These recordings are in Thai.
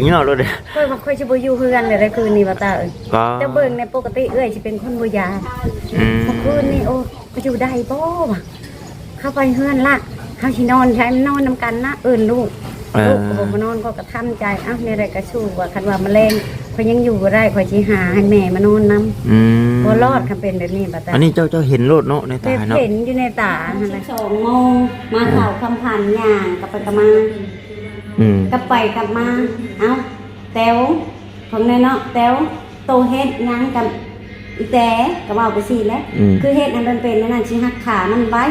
เงี้ยเลยค่อยจะบ่อยู่เฮือนเลยคืนนี้ว่าตาก็จะเบิ่งในปกติสิเป็นคนบ่ยานเมื่อคืนนี้โอ้ไปอยู่ได้บ่วะเข้าไปเฮือนละเฮาสินอนใช้นอนนำกันนะลูกก็บ่มานอนก็กระทำใจในใดก็สู้ว่าคันว่าแมลงข่อยยังอยู่บ่ได้ข่อยสิหาให้แม่มานอนนำบ่รอดคันเป็นแบบนี้บ่ตาอันนี้เจ้าเห็นโลดเนาะในตาเนาะเห็นอยู่ในตาหั่นน่ะ2 โมงมาเข้าคำผ่านย่างกลับไปกลับมากลับไปกลับมาแต้วของในเนาะแต้วโตเฮ็ดยังกับอีแต่ก็เว้าไปสิแล้วคือเฮ็ดให้มันเป็นนั่นสิหักขามันไว้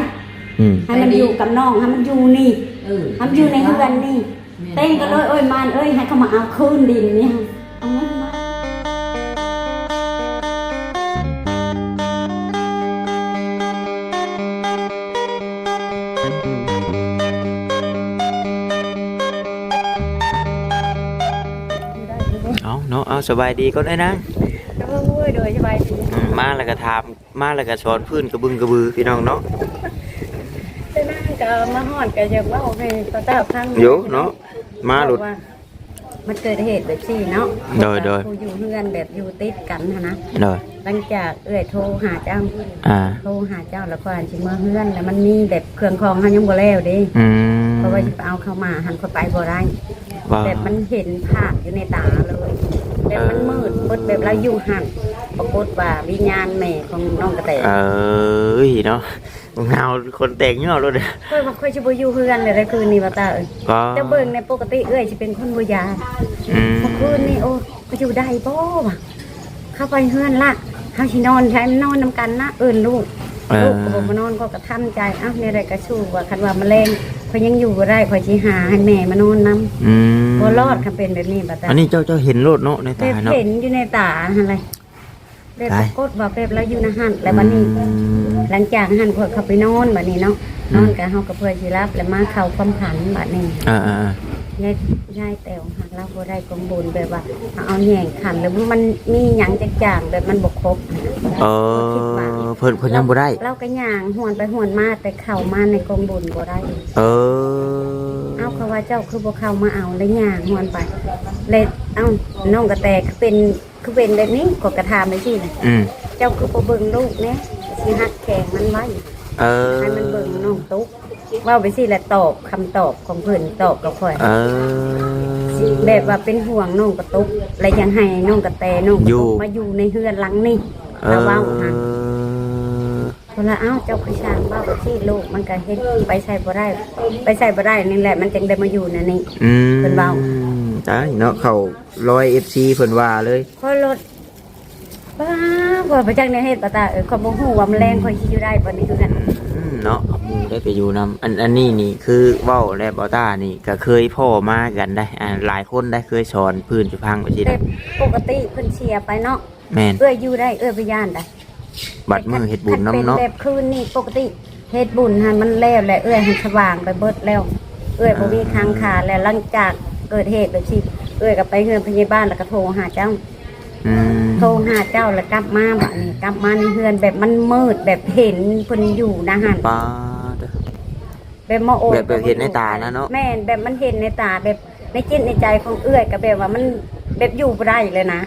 ให้มันอยู่กับน้องให้มันอยู่นี่ให้มันอยู่ในเฮือนนี่เต้งก็เลยมานให้เขามาเอาคืนดินนี่เอาเงินมาเนาะเอาสบายดีก็ได้นะโดยสบายดีมาแล้วก็ถามมาแล้วก็สอนพื้นกระบึงกระบือพี่น้องเนาะแต่นั่งก็มาฮอดก็อยากเว้าให้ตาตาฟังอยู่เนาะมาหลุดมันเกิดเหตุแบบซี่เนาะโดยผู้อยู่เฮือนแบบอยู่ติดกันนะโดยหลังจากโทรหาเจ้าโทรหาเจ้าแล้วก็สิมาเฮือนแล้วมันมีแบบเครื่องคองเฮายังบ่แล้วเด้เพราะว่าสิเอาเข้ามาหันเข้าไปบ่ได้แบบมันเห็นภาพอยู่ในตาเลยแบบมันมืดแบบเราอยู่หันปรากฏว่าวิญญาณแม่ของน้องกระแตเนาะเงาคนแต่งเงาเลยค่อยจะบ่อยู่เฮือนเลยคืนนี้ว่าตาจะเบิ่งในปกติสิเป็นคนบ่ยานเมื่อคืนนี้โอ้ไปอยู่ได้บ่วะเข้าไปเฮือนละเฮาสินอนใช้นอนนำกันนะลูกก็บ่มานอนก็กระทำใจในใดก็สู้ว่าคันว่าแมลงข่อยยังอยู่บ่ได้ข่อยสิหาให้แม่มานอนนำบ่รอดคันเป็นแบบนี้บ่ตาอันนี้เจ้าเห็นโลดเนาะในตาเนาะเห็นอยู่ในตาหั่นเลยแบบปรากฏว่าแบบแล้วอยู่ในหันแล้วบัดนี้หลังจากหันข่อยเข้าไปนอนบัดนี้เนาะนอนกับเฮากับเพื่อนสิรับแล้วมาเข้าความผันบัดนี้ยายแต้วหักเราบ่ได้กองบุญแบบว่าเอาแหงขันแล้วมันมีหยังจางๆแบบมันบ่ครบเพิ่นยังบ่ได้เราก็ย่างหวนไปหวนมาแต่เข้ามาในกองบุญบ่ได้เอาเขาว่าเจ้าคือบ่เข้ามาเอาแล้วย่างหวนไปเลยน้องกระแตคือเป็นแบบนี้ก็กระทำไปสิเจ้าคือบ่เบิ่งลูกเนี่ยสิหักแข้งมันไว้ให้มันเบิ่งน้องตุ๊กว่าไปสิแหละตอบคำตอบของเพิ่นตอบกับข่อยแบบว่าเป็นห่วงน้องกระตุกและยังให้น้องกระแตน้องกระตุกมาอยู่ในเฮือนหลังนี่เราเว้าหั่นคนละเจ้าคือช่างว่าที่ลูกมันก็เฮ็ดไปใส่บ่ได้นี่แหละมันจึงได้มาอยู่นั่นนี่เพิ่นเว้าจ้าเนาะเขา100 FC เพิ่นว่าเลยพอรถว่าไปจังในเฮ็ดบ่ตาเขาบ่ฮู้ว่ามันแรงค่อยสิอยู่ได้บ่นี่คือกันเนาะได้ไปอยู่นำอันนี้นี่คือเว้าและบอต้านี่ก็เคยพ่อมากันได้หลายคนได้เคยสอนพื้นจุพังไปสิปกติเพิ่นเชียร์ไปเนาะแม่นอยู่ได้ไปย่านได้บัดมือเฮ็ดบุญนำเนาะแบบคืนนี่ปกติเฮ็ดบุญให้มันแล้วแหละให้สว่างไปเบิดแล้วบ่มีค้างคาแล้วหลังจากเกิดเหตุแบบสิก็ไปเฮือนพยาบาลแล้วก็โทรหาเจ้าโทรหาเจ้าแล้วกลับมาบัดนี้กลับมาในเฮือนแบบมันมืดแบบเห็นเพิ่นอยู่นะหั่นแบบแบบเห็นในตานะเนาะแม่นแบบมันเห็นในตาแบบในจิตในใจของก็แบบว่ามันแบบอยู่บ่ได้เลยนะ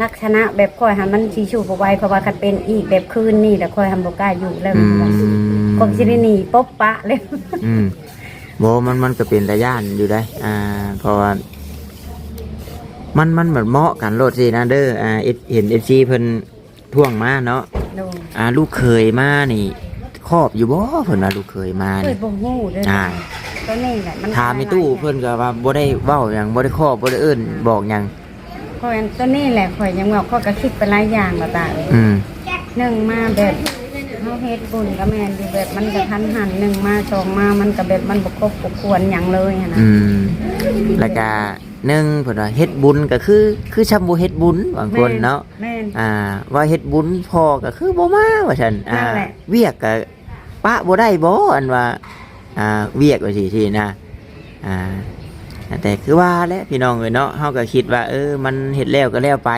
ลักษณะแบบค่อยหันมันสิชูบ่ไหวเพราะว่าคันเป็นอีกแบบคืนนี่แล้วค่อยหันบ่กล้าอยู่แล้วคงสิได้หนีป๊บปะเลยบ่มันก็เป็นตาย่านอยู่ได้เพราะว่ามันเหมือนเหมาะกันโลดสินะเด้อเห็น FC เพิ่นท่วงมาเนาะลูกเคยมานี่ครอบอยู่บ่เพิ่นว่าลูกเคยมานี่บ่ฮู้เด้อตัวนี้แหละมันถามในตู้เพิ่นก็ว่าบ่ได้เว้าหยังบ่ได้ครอบบ่ได้เอิ้นบอกหยังเพราะงั้นตัวนี้แหละข่อยยังว่าข้อยก็คิดไปหลายอย่างบ่ตา1มาแบบเฮาเฮ็ดบุญก็แม่นแบบมันก็ทันหัน1มา2มามันก็แบบมันบ่ครบบ่ควรหยังเลยหั่นน่ะแล้วก็เพิ่นว่าเฮ็ดบุญก็คือชำบ่เฮ็ดบุญบางคนเนาะว่าเฮ็ดบุญพอก็คือบ่มาว่าซั่นเวียกก็ปะบ่ได้บ่อันว่าเวียกว่าสินะแต่คือว่าแหละพี่น้องเอ้ยเนาะเฮาก็คิดว่ามันเฮ็ดแล้วก็แล้วไป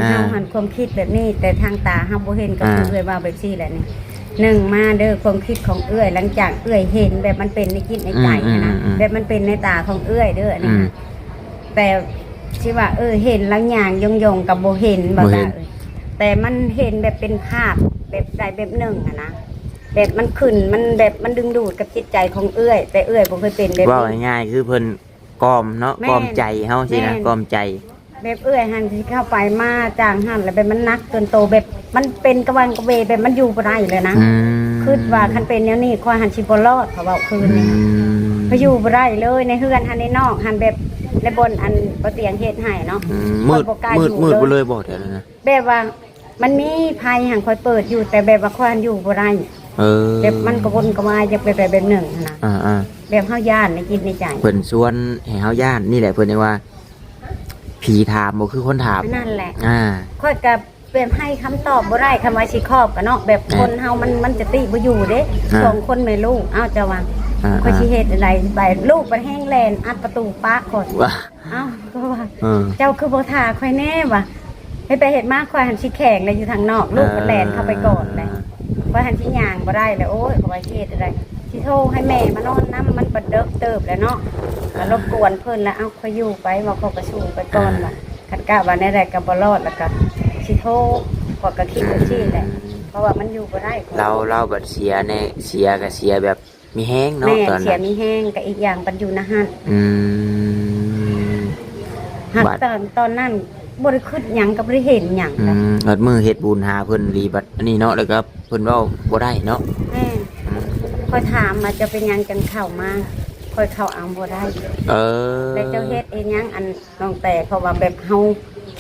เฮาหันความคิดแบบนี้แต่ทางตาเฮาบ่เห็นก็คือว่าแบบซี่แหละนี่มาเด้อความคิดของหลังจากเห็นแบบมันเป็นในจิตในใจนะแบบมันเป็นในตาของเด้อนี่ แต่ที่ว่าเห็นแล้วอย่างยงกับโบเห็นบ่ได้แต่มันเห็นแบบเป็นภาพแบบใดแบบหนึ่งอะนะแบบมันขึ้นมันแบบมันดึงดูดกับจิตใจของแต่บ่เคยเป็นแบบนี้ ว่าง่ายๆคือเพิ่นกอมเนาะกอมใจเฮาสินะกอมใจแบบหันที่เข้าไปมาจางหันแล้วแบบมันนักจนโตแบบมันเป็นกระวังกระเวแบบมันอยู่บ่ได้เลยนะคิดว่าคันเป็นแนวนี้คอยหันสิบ่รอดเขาเว้าคืนนี้เขาอยู่บ่ได้เลยในเฮือนหันในนอกหันแบบในบนอันบ่เตียงเฮ็ดให้เนาะมืดบ่เลยบ่แท้นะแบบว่ามันมีภัยหันคอยเปิดอยู่แต่แบบว่าคอยหันอยู่บ่ได้แบบมันกระวนกระวายจะไปแบบหนึ่งนะแบบเฮาย่านในจิตในใจเพิ่นชวนให้เฮาย่านนี่แหละเพิ่นว่าผีถามบ่คือคนถามนั่นแหละค่อยกับแบบให้คำตอบบ่ได้คำว่าสิครอบกันเนาะแบบคนเฮามันจะติบ่อยู่เด้สองคนแม่ลูกเอ้าจะว่าค่อยสิเฮ็ดอะไรไปลูกไปแห้งแลนอัดประตูปะก่อนเอ้าก็ว่าเจ้าคือบ่ท่าค่อยแน่ว่ะให้ไปเฮ็ดมากค่อยหันสิแข็งเลยอยู่ทางนอกลูกก็แลนเข้าไปก่อนเลยว่าหันสิย่างบ่ได้เลยโอ้ยเขาว่าสิเฮ็ดอะไรสิโทรให้แม่มานอนนำมันบ่เดิกเติบแล้วเนาะรบกวนเพิ่นแล้วเอ้าค่อยอยู่ไปว่าเขาก็สู้ไปก่อนว่ะคันกะว่าในใดก็บ่รอดแล้วก็สิโทรก็คิดจังซี่แหละเพราะว่ามันอยู่บ่ได้เราบัดเสียแน่เสียก็เสียแบบมีแห้งเนาะตอนนั้นเสียมีแห้งก็อีกอย่างปันอยู่นะฮะหักตอนนั้นบ่ได้คิดหยังก็บ่ได้เห็นหยังบัดมือเฮ็ดบุญหาเพิ่นรีบัดอันนี้เนาะแล้วก็เพิ่นเว้าบ่ได้เนาะค่อยถามมาจะเป็นหยังจังเข้ามาค่อยเข้าเอาบ่ได้แล้วเจ้าเฮ็ดเองหยังอันน้องแต่เพราะว่าแบบเฮา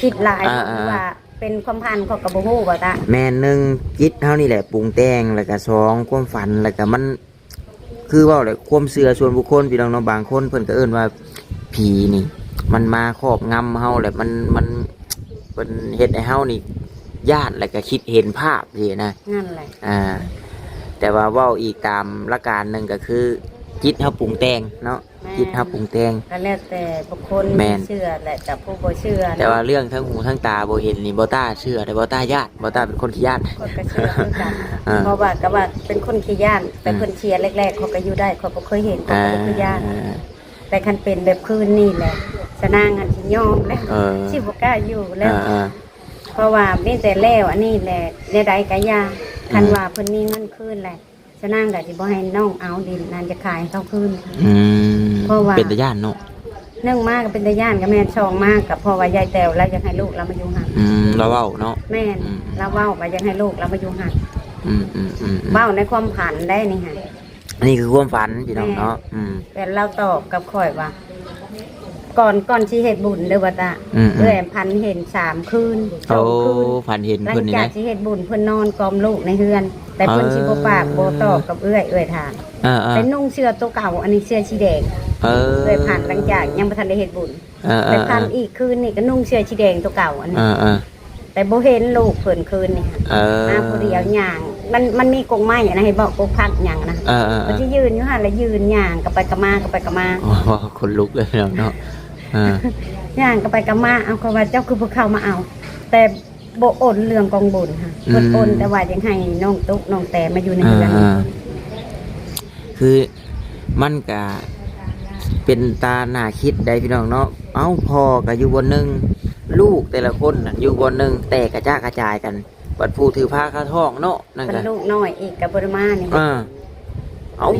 คิดหลายว่าเป็นความพันเขาก็บ่ฮู้ว่าตาแม่น1จิตเฮานี่แหละปรุงแต่งแล้วก็2ความฝันแล้วก็มันคือเว้าแหละความเชื่อส่วนบุคคลพี่น้องเนาะบางคนเพิ่นก็เอิ้นว่าผีนี่มันมาครอบงำเฮาแหละมันเป็นเฮ็ดให้เฮานี่ญาติแล้วก็คิดเห็นภาพสินะนั่นแหละแต่ว่าเว้าอีกตามหลักการนึงก็คือจิตเฮาปรุงแต่งเนาะจิตเฮาปรุงแต่งก็แล้วแต่บุคคลเชื่อแหละแต่ผู้บ่เชื่อแต่ว่าเรื่องทั้งหูทั้งตาบ่เห็นนี่บ่ต้าเชื่อแต่บ่ต้าญาติบ่ต้าเป็นคนขี้ญาติคนก็เชื่อเหมือนกันเพราะว่าก็ว่าเป็นคนขี้ญาติแต่เพิ่นเชียร์แรกๆเขาก็อยู่ได้เขาบ่เคยเห็นเขาก็บ่คือญาติแต่คันเป็นแบบคืนนี่แหละสนางอันสิยอมแล้วสิบ่กล้าอยู่แล้วเพราะว่ามีแต่แล้วอันนี้แหละในใดก็ยาคันว่าเพิ่นมีเงินคืนแหละสนางก็สิบ่ให้น้องเอาดินนั่นจะขายเขาคืนเพราะว่าเป็นตาย่านเนาะนึ่งมากก็เป็นตาย่านก็แม่ช่องมากกับพ่อว่ายายแต้วแล้วอยากให้ลูกเรามาอยู่ห่างเราเว้าเนาะแม่เราเว้าว่าอยากให้ลูกเรามาอยู่ห่างเว้าในความผันได้นี่ฮะอันนี้คือความฝันพี่น้องเนาะแต่เราตอบกับข่อยว่าก่อนที่เฮ็ดบุญเด้อว่าตาพันเห็น3คืน2คืนฝันเห็นเพิ่นนี่นะหลังจากที่เฮ็ดบุญเพิ่นนอนกอมลูกในเฮือนแต่เพิ่นสิบ่ปากบ่ตอบกับถามเป็นนุ่งเสื้อตัวเก่าอันนี้เสื้อสีแดงผ่านหลังจากยังบ่ทันได้เฮ็ดบุญแต่พันอีกคืนนี่ก็นุ่งเสื้อสีแดงตัวเก่าอันนี้แต่บ่เห็นลูกเพิ่นคืนนี่มาผู้เดียวย่างมันมีกงไม้นะให้บอกกงพักหยังนะมันสิยืนอยู่หั่นแล้วยืนย่างกับไปกับมาอ๋อคนลุกเลยเนาะย่างก็ไปกับมาเอาเขาว่าเจ้าคือพวกเขามาเอาแต่โบอ่นเรื่องกองบุญค่ะอ่นแต่ว่ายังให้น้องตุ๊กน้องแต่มาอยู่ในเรือนคือมันก็เป็นตาหน้าคิดได้พี่น้องเนาะเอ้าพ่อก็อยู่บนนึงลูกแต่ละคนอยู่บนนึงแต่กระจายกันบัดผู้ถือผ้าคาท้องเนาะนั่นก็ลูกน้อยอีกกับบริมานี่เอา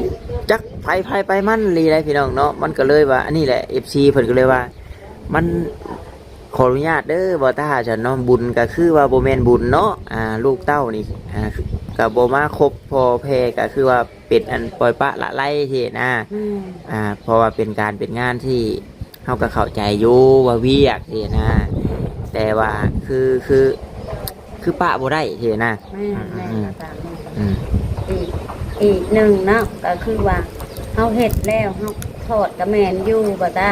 จักไปมันรีได้พี่น้องเนาะมันก็เลยว่าอันนี้แหละ FC เพิ่นก็เลยว่ามันขออนุญาตเด้อบ่ต้าฉันเนาะบุญก็คือว่าบ่แม่นบุญเนาะลูกเต้านี่ก็บ่มาครบพอแพ้ก็คือว่าเป็นอันปล่อยปะละไล่ที่นะเพราะว่าเป็นการเป็นงานที่เฮาก็เข้าใจอยู่ว่าเวียกที่นะแต่ว่าคือปะบ่ได้ที่นะอีกหนึ่งเนาะก็คือว่าเขาเฮ็ดแล้วเขาทอดกระแมนอยู่บ่ตา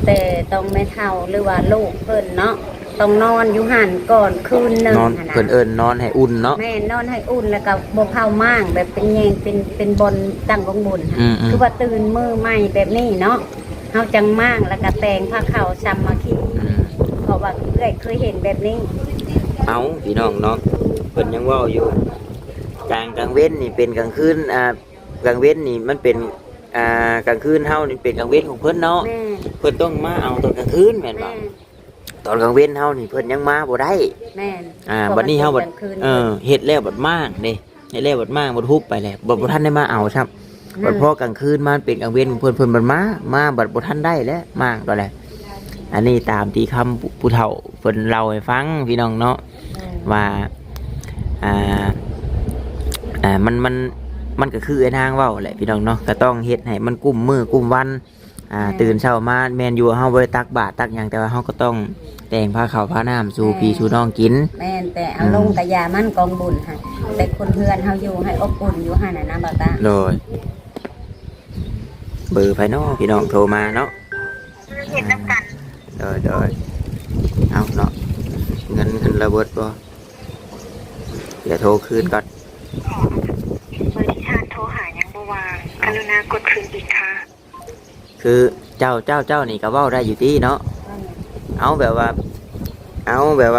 แต่ต้องไม่เท่าหรือว่าลูกเพิ่นเนาะต้องนอนอยู่หันก่อนคืนนึงเพิ่นนอนให้อุ่นเนาะแม่นอนให้อุ่นแล้วก็บ่เผาม่างแบบเป็นแยงเป็นบนตั้งของบุญคือว่าตื่นมือใหม่แบบนี้เนาะเฮาจังม่างแล้วก็แต่งผ้าขาวซ้ำมาขี้เพราะว่าเคยเห็นแบบนี้เอาพี่น้องเนาะเพิ่นยังเว้าอยู่กลางเว้นนี่เป็นกลางคืนกลางเว้นนี่มันเป็น กลางคืนเฮานี่เป็นกลางเว้นของเพิ่นเนาะ แม่ เพิ่นต้องมาเอาตอนกลางคืนแม่นบ่ แม่ ตอนกลางเว้นเฮานี่เพิ่นยังมาบ่ได้ แม่น บัดนี้เฮาบัด กลงคืน เฮ็ดแล้วบัดมากเด้เฮ็ดแล้วบัดมากบัดฮุบไปแล้วบ่ทันได้มาเอาครับบัดพอกลางคืนมาเป็นกลางเว้นของเพิ่นบัดมาบัดบ่ทันได้แล้วมากตอนแรกอันนี้ตามที่คำผู้เฒ่าเพิ่นเล่าให้ฟังพี่น้องเนาะว่ามันก็คือไอ้นางเว้าแหละพี่น้องเนาะก็ต้องเฮ็ดให้มันกุมมือกุมวันตื่นเช้ามาแม่นอยู่เฮาบ่ได้ตักบาตรตักหยังแต่ว่าเฮาก็ต้องแต่งผ้าขาวผ้าน้ำสู่พี่สู่น้องกิน แม่นแต่เอาลงกะยามันกองบุญค่ะแต่คนเฮือนเฮาอยู่ให้อบอุ่นอยู่หั่นน่ะนะบ่าวตา โดยเบอร์ไผเนาะพี่น้องโทรมาเนาะ เฮ็ดนํกัน โดยเอาเนาะเงินระเบิดบ่เดี๋ยวโทรคืนก่อน บริษัทโทรหายังบวางกรุณากดคืนอีกค่ะ คือเจ้านี่ก็เว้าได้อยู่ที่เนาะเอาแบบว่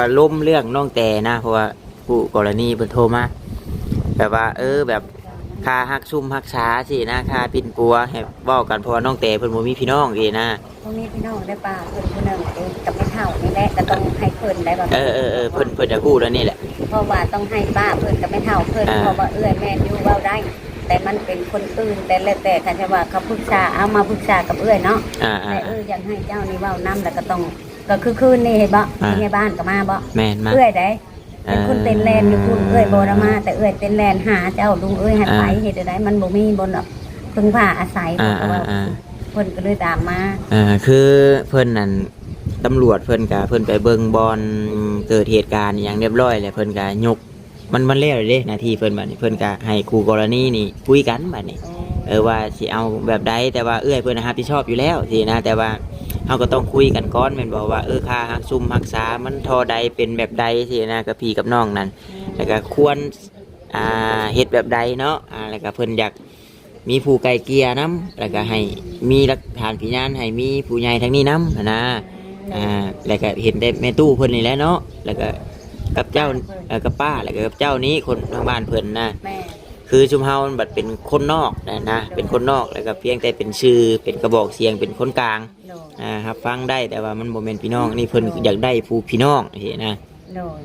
าล้มเรื่องน้องแต่นะเพราะว่าผู้กรณีเพิ่นโทรมาแบบว่าแบบค่าฮักซุ่มฮักช้าสินะค่าปิ่นปัวให้เว้ากันเพราะว่าน้องแต่เพิ่นบ่มีพี่น้องอีนะ พวกนี้พี่น้องได้ป่าเพิ่นผู้หนึงกับไม่เท่านี่แหละก็ต้องให้เพิ่นได้บ่าวตา เพิ่นจะพูดแล้วนี่แหละ เพราะว่าต้องให้ป้าเพิ่นกับไม่เท่าเพิ่นเพราะว่าเอื้อยแม่นอยู่เว้าได้ แต่มันเป็นคนอื่นแต่แล้วแต่คันว่าเขาปรึกษาเอามาปรึกษากับเอื้อยเนาะ แต่อยากให้เจ้านี่เว้านํแล้วก็ต้องก็คือคืนนี่เห็นบ่ในบ้านก็มาบ่ แม่นมา เอื้อยได้เป็นคนเต้นแลนอยู่คุณเอื้อยบ่ได้มาแต่เอื้อยเต้นแลนหาเจ้าลุงเอื้อยหันไปเฮ็ดได้มันบ่มีบนดอกพึ่งพาอาศัยเพราะว่าเพิ่นก็เลยตามมา คือเพิ่นนั่นตำรวจเพิ่นไปเบิ่งบอนเกิดเหตุการณ์อย่างเรียบร้อยแล้วเพิ่นก็ยกมันแล้วเลยเด้หน้าที่เพิ่นบัดนี้เพิ่นก็ให้คู่กรณีนี่คุยกันบัดนี้ว่าสิเอาแบบใดแต่ว่าเอื้อยเพิ่นรับผิดชอบอยู่แล้วสินะแต่ว่าเฮาก็ต้องคุยกันก่อนแม่นบ่ว่าค่าฮักซุ่มฮักษามันเท่าใดเป็นแบบใดสินะกับพี่กับน้องนั่นแล้วก็ควรเฮ็ดแบบใดเนาะแล้วก็เพิ่นอยากมีผู้ไกลเกลี่ยนํแล้วก็ให้มีหลักฐานพยานให้มีผู้ใหญ่ทางนี้นํนะแล้วก็เห็นได้แม่ตู้เพิ่นนี่แหละเนาะแล้วก็กับเจ้ากับป้าแล้วก็กับเจ้านี้คนทางบ้านเพิ่นนะ แม่ คือชุมเฮามันบัดเป็นคนนอกนะเป็นคนนอกแล้วก็เพียงแต่เป็นชื่อเป็นกระบอกเสียงเป็นคนกลาง โดย ครับฟังได้แต่ว่ามันบ่แม่นพี่น้องนี่เพิ่นอยากได้ผู้พี่น้องเห็นนะ โดย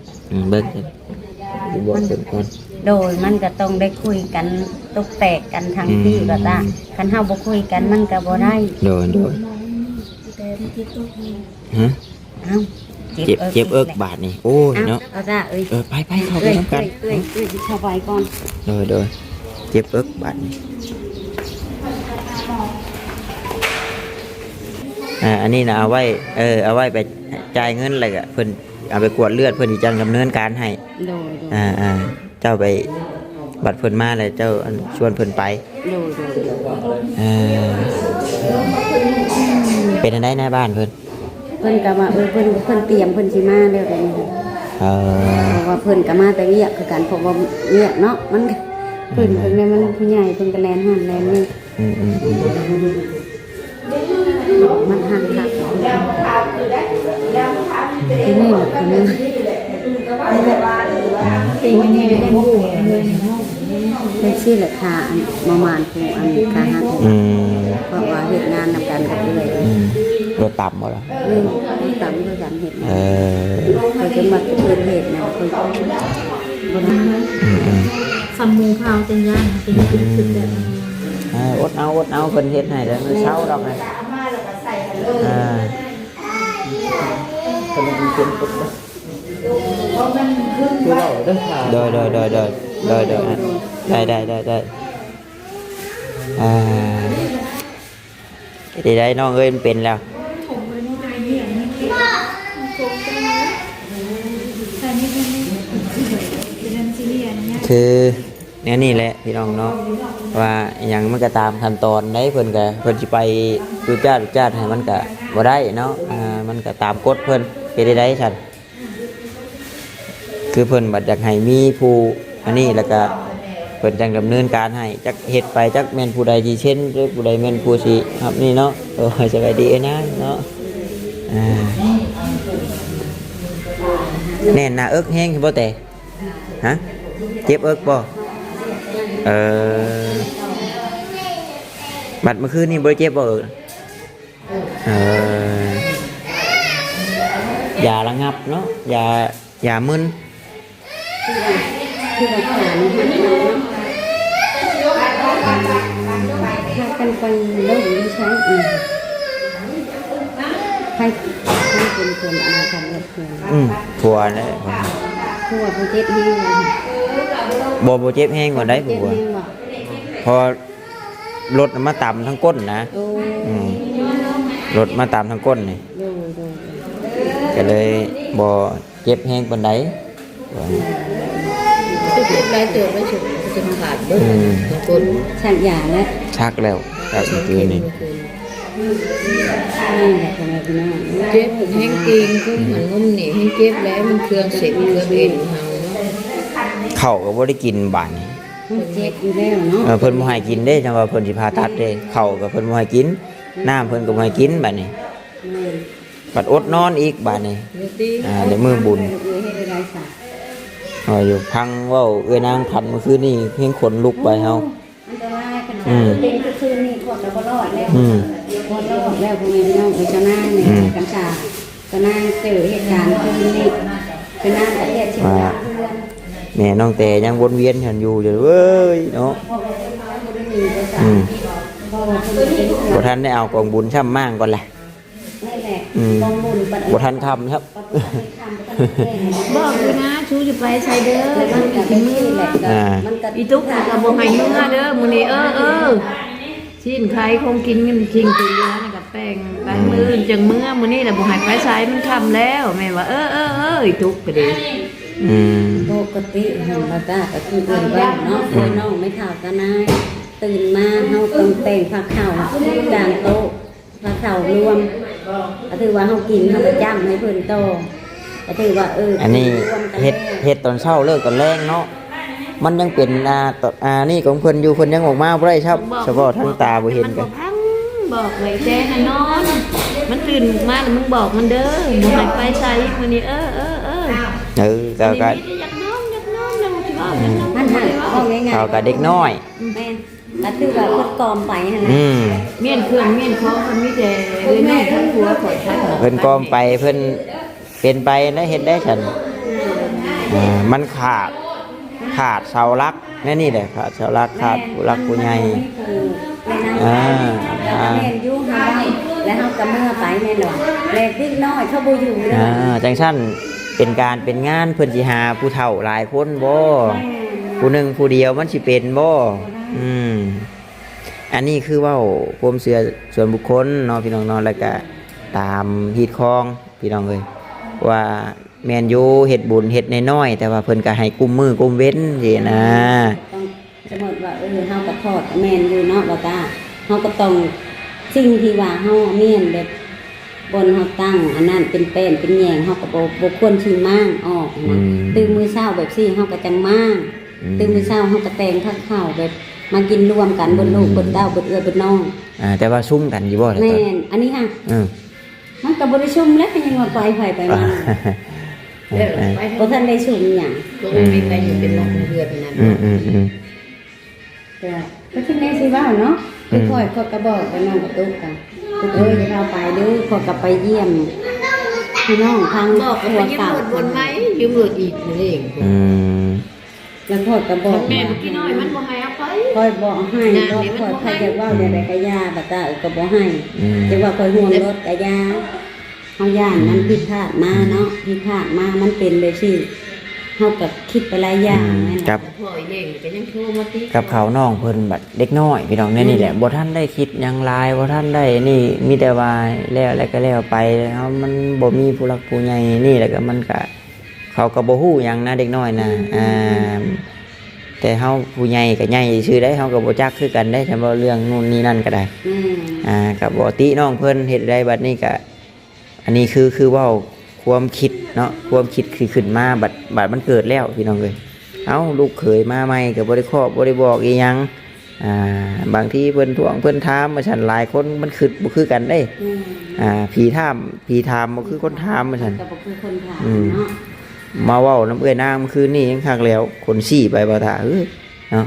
เบิ่งเพิ่นบอกเพิ่นก่อน โดยมันก็ต้องได้คุยกันตกแตกกันทางที่ก็ได้คันเฮาบ่คุยกันมันก็บ่ได้ โดนฮะ เอ้า เจ็บเอิกบาดนี่โอ้ยเนาะ เอาจ้าเอ้ย ไปเข้าไปนํกัน เอ้ยเข้าไปก่อน โดยเจ็บเอิกบาดนี่อันนี้นะเอาไว้ไปจ่ายเงินอะไรก็เพิ่นเอาไปกวดเลือดเพิ่นสิจังดำเนินการให้ โดย เจ้าไปบัดเพิ่นมาเลยเจ้าชวนเพิ่นไป โดย เป็นอันใดในบ้านเพิ่น เพิ่นก็ว่าเพิ่นเตรียมเพิ่นสิมาแล้วแบบนี้ เออ เพราะว่าเพิ่นก็มาแต่เวียกคือกันเพราะว่าเวียกเนาะมันเพิ่นเนี่ยมันผู้ใหญ่เพิ่นก็แลนหันแลนนี่มันหันหักที่นี่คือนี่เป็นชื่อราคาประมาณผู้อันค่าหักเพราะว่าเฮ็ดงานนำกันกับเลย รถต่ำบ่ล่ะ ตามด้วยกันเฮ็ด อ เคยจะมาเกิดเหตุนะเคยบ่ได้ สำมูพาวเป็นย่างเป็นคือแบบ อดเอาเพิ่นเฮ็ดให้เด้อมื้อเช้าดอกนะเพิ่นกินเป็นปุ๊บคือเราเด้อโดยได้ได้น้องเอ้ยมันเป็นแล้วคือเนี่ยนี่แหละพี่น้องเนาะว่าอย่างมันก็ตามขั้นตอนได้เพิ่นสิไปดูจ้าให้มันก็บ่ได้เนาะมันก็ตามกฎเพิ่นเฮ็ดได้ซั่นคือเพิ่นบัดอยากให้มีผู้อันนี้แล้วก็เพิ่นจังดำเนินการให้จักเฮ็ดไปจักแม่นผู้ใดสิเช่นหรือผู้ใดแม่นผู้สิครับนี่เนาะสบายดีนะเนาะแน่นหน้าเอิกแห้งบ่แต่ฮะเจ็บเอิกบ่ บัดเมื่อคืนนี่บ่ได้เจ็บบ่เออยาระงับเนาะยามึน คือว่าขานี่หักเนาะถ้ากันไปโลกนี้ใช้ให้เป็นคนอาการเลือดเกิน ผัวนั่นแหละ คือว่าบ่เจ็บแห้งเลย บ่เจ็บแห้งกว่าได้ เจ็บ ผัว แห้งบ่ พอรถมาต่ำทั้งก้นนะ โอ้ รถมาต่ำทั้งก้นนี่ โด ก็เลยบ่เจ็บแห้งปานใด เจ็บหลายเติบไว้ฉุกจะมาขาดเบิ้ลบางคน ชักยาแล้ว ชักแล้วครับเมื่อคืนนี่ นี่แหละพ่อแม่พี่น้อง เจ็บแห้งกิงคือเหมือนงมหนีให้เจ็บแล้วมันเครื่องเสร็จเครื่องเอ็นเฮาเนาะ ข้าวก็บ่ได้กินบาดนี้ เจ็บอยู่แล้วเนาะ เพิ่นบ่ให้กินเด้จังว่าเพิ่นสิผ่าตัดเด้ข้าวก็เพิ่นบ่ให้กินน้ำเพิ่นก็บ่ให้กินบัดนี้บัดอดนอนอีกบัดนี้ เดี๋ยวตี ในมือบุญ เอ้ยให้ได้ซะ อยู่พังเว้าเอ้ยนางพันเมื่อคืนนี่เพียงขนลุกไปเฮา อันตรายขนาดเป็นคืนนี่พวกเราบ่รอดแล้วบ่รอดแล้วพ่อแม่พี่น้องเจ้าหน้าเนี่ยกันชาเจ้าหน้าเจอเหตุการณ์คืนนี้เจ้าหน้าประเทศเชียงรายเพื่อน แม่น้องแต่ยังวนเวียนกันอยู่เด้อเว้ยเนาะ พ่อก็บ่ได้มีภาษาพ่อว่าเพิ่นเป็น บ่ทันได้เอากองบุญช่ำมั่งก่อนแหละ นั่นแหละกองบุญปัด บ่ทันคำครับ บอกเลยนะชูจะไปใช้เด้อ แล้วมันก็เป็นมือแหละมันก็ อีตุ๊กกับบ่ให้เมื่อเด้อมื้อนี้ชิ้นไข่คงกินกันจริงกินเยอะนะกับแป้งไปมื้อจังมื้อมื้อนี้น่ะบ่ให้ไปใช้มันค่ำแล้วแม่ว่าอีตุ๊กก็ดี ปกติธรรมดาก็คือเดินบ้านเนาะเดินน้องไม่ข่าวกันนายตื่นมาเฮาต้องแต่งผ้าขาวกลางโต๊ะผ้าขาวรวมก็ถือว่าเฮากินเฮาก็จ้ำให้เพิ่นโตก็ถือว่าอันนี้เฮ็ดตอนเช้าเลิกตอนแรงเนาะมันยังเป็นนี่ของเพิ่นอยู่เพิ่นยังออกมาบ่ได้ครับเฉพาะทางตาบ่เห็นกัน บอกเลยแจ้น่ะนอน มันตื่นมาแล้วมึงบอกมันเด้อบ่ให้ไปใช้มื้อนี้ก็อยากนอนแล้วที่ว่ามัน มันหันเอาง่ายๆ เขาก็เด็กน้อย แม่ก็ถือว่าเพิ่นกอมไปหั่นน่ะ เมียนเครื่องเมียนของมันมีแต่เอ้ยน้องทั้งหัวข่อยทั้ง เพิ่นกองไปเพิ่นเป็นไปแล้วเฮ็ดได้ฉันมันขาดเสาหลักนี่แหละขาดเสาหลักขาดผู้หลักผู้ใหญ่ แม่นอยู่เฮาแล้วเฮาก็เมื่อไปแม่นบ่เล็กนิดน้อยเขาบ่อยู่เลย จังซั่นเป็นงานเพิ่นสิหาผู้เฒ่าหลายคนบ่ผู้หนึงผู้เดียวมันสิเป็นบ่อันนี้คือเว้าความเชื่อส่วนบุคคลเนาะพี่น้องเนาะแล้วก็ตามฮีดคองพี่น้องเอ้ยว่าแม่นอยู่เฮ็ดบุญเฮ็ดน้อยๆแต่ว่าเพิ่นก็ให้กุมมือกุมเว้นสินะ ต้องสมมติว่าเฮาก็ทอดแม่นอยู่เนาะบ่ตาเฮาก็ต้องสิ่งที่ว่าเฮาแม่นแบบบนเฮาตั้งอันนั้นเป็นแป้นเป็นแยงเฮาก็บ่ควรสิม้างออกนะตื่นมื้อเช้าแบบซี่เฮาก็จังม้างตื่นมื้อเช้าเฮาก็แต่งข้าวแบบมากินรวมกันบนลูกบนเต้าบนเอื้อบ่น้องแต่ว่าซุ่มกันอยู่บ่ล่ะ แม่นอันนี้ค่ะมันก็บ่ได้ชุ่มแล้วก็ยังว่าไปมาบ่ทันได้ชุ่มหยัง ก็มีไปอยู่เป็นหลักเพื่อนนั่นก็ที่แม่สิว่าเนาะคือค่อยก็บอกกับน้องกับตุ๊กกันตุ๊กจะเข้าไปเด้อขอกลับไปเยี่ยมพี่น้องทาง บอกไปยืมรถบนไหมยืมรถอีกนั่นเอง แล้วค่อยก็บอก แม่เมื่อกี้น้อยมันบ่ให้เอาไป ค่อยบอกให้บอกค่อยใครจะว่าในใดก็ยาบัดตาก็บ่ให้จะว่าค่อยห่วงรถก็ยาเฮาย่านมันผิดพลาดมาเนาะผิดพลาดมามันเป็นเลยสิเฮาก็คิดไปหลายอย่างแม่น กับ พ่ออีเล่งก็ยังโทรมาติ กับเขาน้องเพิ่นบัดเด็กน้อยพี่น้องนี่แหละบ่ทันได้คิดหยังหลายบ่ทันได้นี่มีแต่ว่าแล้วอะไรก็แล้วไปเฮามันบ่มีผู้หลักผู้ใหญ่นี่แหละก็มันก็เขาก็บ่ฮู้หยังนะเด็กน้อยนะแต่เฮาผู้ใหญ่ก็ใหญ่ชื่อได้เฮาก็บ่จักคือกันได้ถ้าว่าเรื่องนู่นนี่นั่นก็ได้ก็บ่ติน้องเพิ่นเฮ็ดได้บัดนี้ก็อันนี้คือเว้าความคิดเนาะความคิดคือขึ้นมาบัดมันเกิดแล้วพี่น้องเอ้ยเอ้าลูกเขยมาใหม่ก็บ่ได้ครอบบ่ได้บอกอีหยังบางทีเพิ่นท่วงเพิ่นถามมาฉันหลายคนมันคือบ่คือกันเด้ผีถามบ่คือคนถามมาฉัน ก็บ่คือคนถามเนาะ มาเว้าน้ำเอ้ยนางเมื่อคืนนี่ยังคักแล้วคนชี้ไปบ่ท่าเนาะ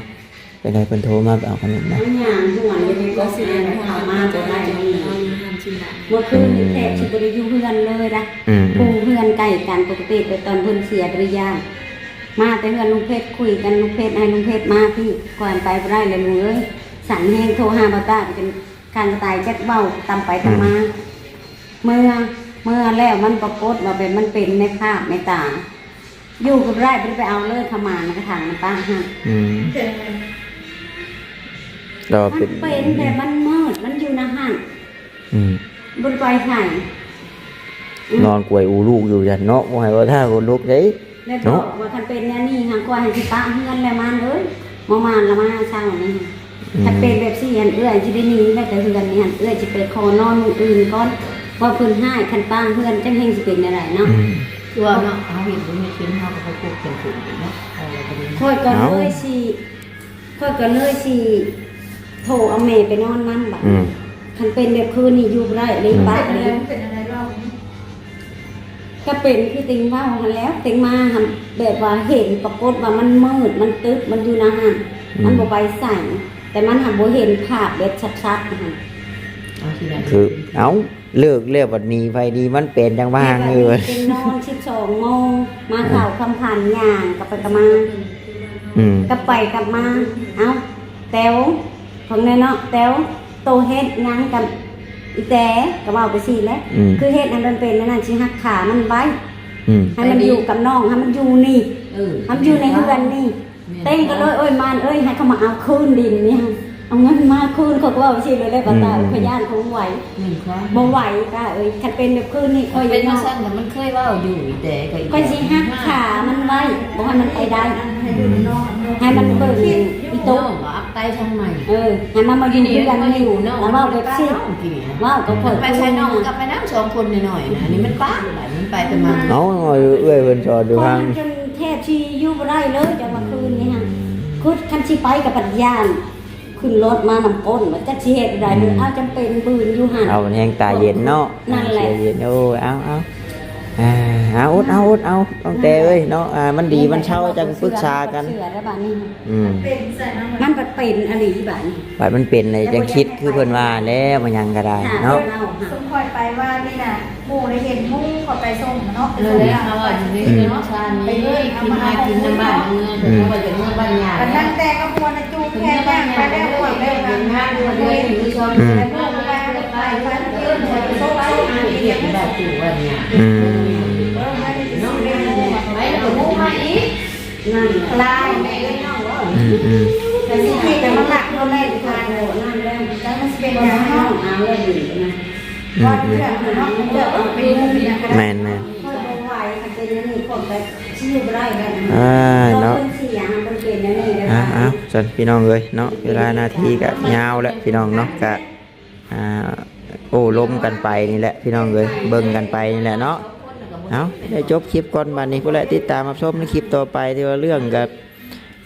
เป็นไรเพิ่นโทรมาไปเอาขนมนะ มันย่างหวนอยู่ก็สิได้เข้ามาจะได้นี่ เอาอยู่ทำชิมได้ เมื่อคืนนี่แทบสิบ่ได้อยู่เฮือนเลยนะ อืม ปู่เฮือนใกล้กันปกติแต่ตอนเพิ่นเสียปริญญามาแต่เฮือนลุงเพชรคุยกันลุงเพชรให้ลุงเพชรมาพี่ก่อนไปบ่ได้เลยลุงเอ้ยสั่นแห้งโทรหาบ่ตาเป็นการกระต่ายแจ็คเว้าตามไปตามมา เมื่อแล้วมันปรากฏว่าเป็นมันเป็นในภาพในตา อยู่กับไร่ไปเอาเลยขมานกระถางน้ำตาฮะ อืมเรา มัน เป็น เป็นแต่มันมืดมันอยู่นะฮะ อืม บนไฟไข่ นอนกวยอูลูกอยู่ยันเนาะบ่ให้ว่าถ้าคนลูกเด้ แล้วบอกว่าคันเป็นเนี่ยนี่หางกว่าให้สิป้าเฮือนแล้วมันเอ้ยมามานละมาสร้างนี่ถ้าเป็นแบบสี่หันเอื้อยสิได้หนีแม่แต่เฮือนนี่หันเอื้อยสิไปขอนอนมื้ออื่นก่อนว่าเพิ่นให้คันป้าเฮือนจังเฮงสิเป็นอะไรเนาะ อืม ตัวเนาะเอาเห็นบ่มีกินเฮาก็ปลูกเป็นถุงเนาะเอาไว้ก็ดี ค่อยก็เลยสิโทรเอาแม่ไปนอนนั่นบัด อืม คันเป็นแบบคืนนี่อยู่บ่ได้เลยป้าเลย เป็นอะไรเล่า ก็เป็นคือติงว่าหันแล้วติงมาหันแบบว่าเห็นปรากฏว่ามันมืดมันตึ๊บมันอยู่นะฮะมันบ่ไปใส่แต่มันหันบ่เห็นภาพแบบชัดๆนะฮะ เอาสิได้ คือเอ้าเลิกเรียกว่านี้ไฟดีมันเป็นจังว่างเลย เป็นนอน12 โมงมาเข่าคำผ่านย่างกลับไปกลับมา อืม กลับไปกลับมาเอ้าแต๋วของในเนาะแต๋วโตเฮ็ดหยังกับอีแต่ก็เว้าไปสิแหล้ว อืม คือเฮ็ดอันมันเป็นนั่นน่ะสิหักขามันไว้ อืม ให้มันอยู่กับน้องให้มันอยู่นี่ มันอยู่ในเรือนนี่เต้งก็เลยโอ้ยมานเอ้ยให้เขามาเอาคืนดินเนี่ยเอาเงินมาคืนเขาก็ว่าสิเลยได้ปะตาพยานคงไหว หนึ่งครั้ง บ่ไหวก็เอ้ยคันเป็นแบบคืนนี่ค่อย เป็น เนาะ มาสั้นแต่มันเคยเว่าอยู่แต่ก็อีก ค่อยสิหักขามันไว้บ่ให้มันไปได้ ให้ดูนอก ให้มันเบิ่งอี โต๊ะ โต๊ะ อัพไตทางใหม่ ให้มันมาอยู่ นี่ เรือน มา นี่ อยู่เนาะ แล้วเว้าแบบสิ ว่าก็เปิด ไปใช้น้องกับไปน้ำสองคนหน่อยๆนะนี่มันป้าหลายมันไปแต่มา เอาเอ้ยเพิ่นจอดอยู่ คน ทาง มันจนแทบที่อยู่บ่ได้เลยจังว่าคืนนี้ฮะคือคันสิไปกับปัญญานขึ้นรถมานำก้นว่าจักสิเฮ็ดได้หรือเอาจำเป็นบืนอยู่หั่น เอาแห้งตาเย็นเนาะ นั่นแหละ เย็นโอ้เอาเอาอดต้องแต่เอ้ยเนาะมันดีมันเช่าจังปรึกษากัน เสือแล้วบัดนี้ อืม เป็นใส่น้ำ มันเป็นอลีบัดนี้ บัดมันเป็นเลยจังคิดคือเพิ่นว่าแล้วมันยังก็ได้เนาะ สมคอยไปว่านี่น่ะหมู่ได้เห็นมุ่งขอไปส่งเนาะ เลยเขาว่าอยู่ในเนาะชานี้กินมากินน้ำบ้านเมืองเพราะว่าจะเมืองบ้านยา แต่นั่งแต่ก็ควรจะจูงแค่ย่างไปได้หมดเลยค่ะ งานด้วยเลยถึงชอบ แต่พวกไปไปพันเอิ้นไปโซ่โซ่ เกียรติได้อยู่วันเนี้ย อืม น้องเรียนไว้แล้วก็มุ่งมาอีก นั่น ลายแม่เอ้ยน้องว่า อืม แต่สิที่แต่มันหนักเราได้ทาน โอ้นั่นแล้ว แล้วมันเป็น เป็น อย่าง น้ น้ อ อง ง เอาเลยอยู่นะ ว่าเรื่องเนาะเรื่องเป็นมุมเนี่ยก็ แม่ ได้ น ค่อยบ่ไหวคันเป็นนี่คนไปชิวบ่ได้แล้วนะ เนาะ เสียงมันเป็นอย่างนี้แล้ว จันพี่น้องเอ้ยเนาะเวลานาทีก็ยาวแล้วพี่น้องเนาะก็โอ้ล้มกันไปนี่แหละพี่น้องเอ้ยเบิ่งกันไปนี่แหละเนาะเอาได้จบคลิปก่อนบัดนี้ผู้ใดติดตามรับชมในคลิปต่อไปที่ว่าเรื่องกับ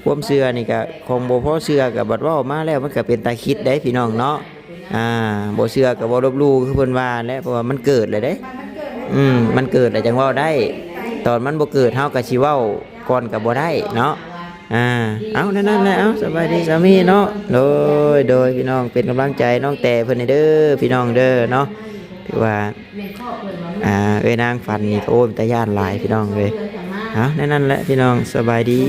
ความเชื่อนี่ก็คงบ่พอเชื่อกับบัดเว้ามาแล้วมันก็เป็นตาคิดได้พี่น้องเนาะบ่เชื่อก็บ่ลบหลู่คือเพิ่นว่าแหละเพราะว่ามันเกิดเลยเด้มันเกิดแล้วจังเว้าได้ ตอนมันบ่เกิดเฮาก็สิเว้าก่อนก็บ่ได้เนาะเอานั่นแหละเอาสบายดีสามีเนาะโดยพี่น้องเป็นกำลังใจน้องแต่เพิ่นให้เด้อพี่น้องเด้อเนาะถือว่าเอ้ยนางฝันนี่โอ้ยตาย่านหลายพี่น้องเอ้ยเอานั่นแหละพี่น้องสบายดี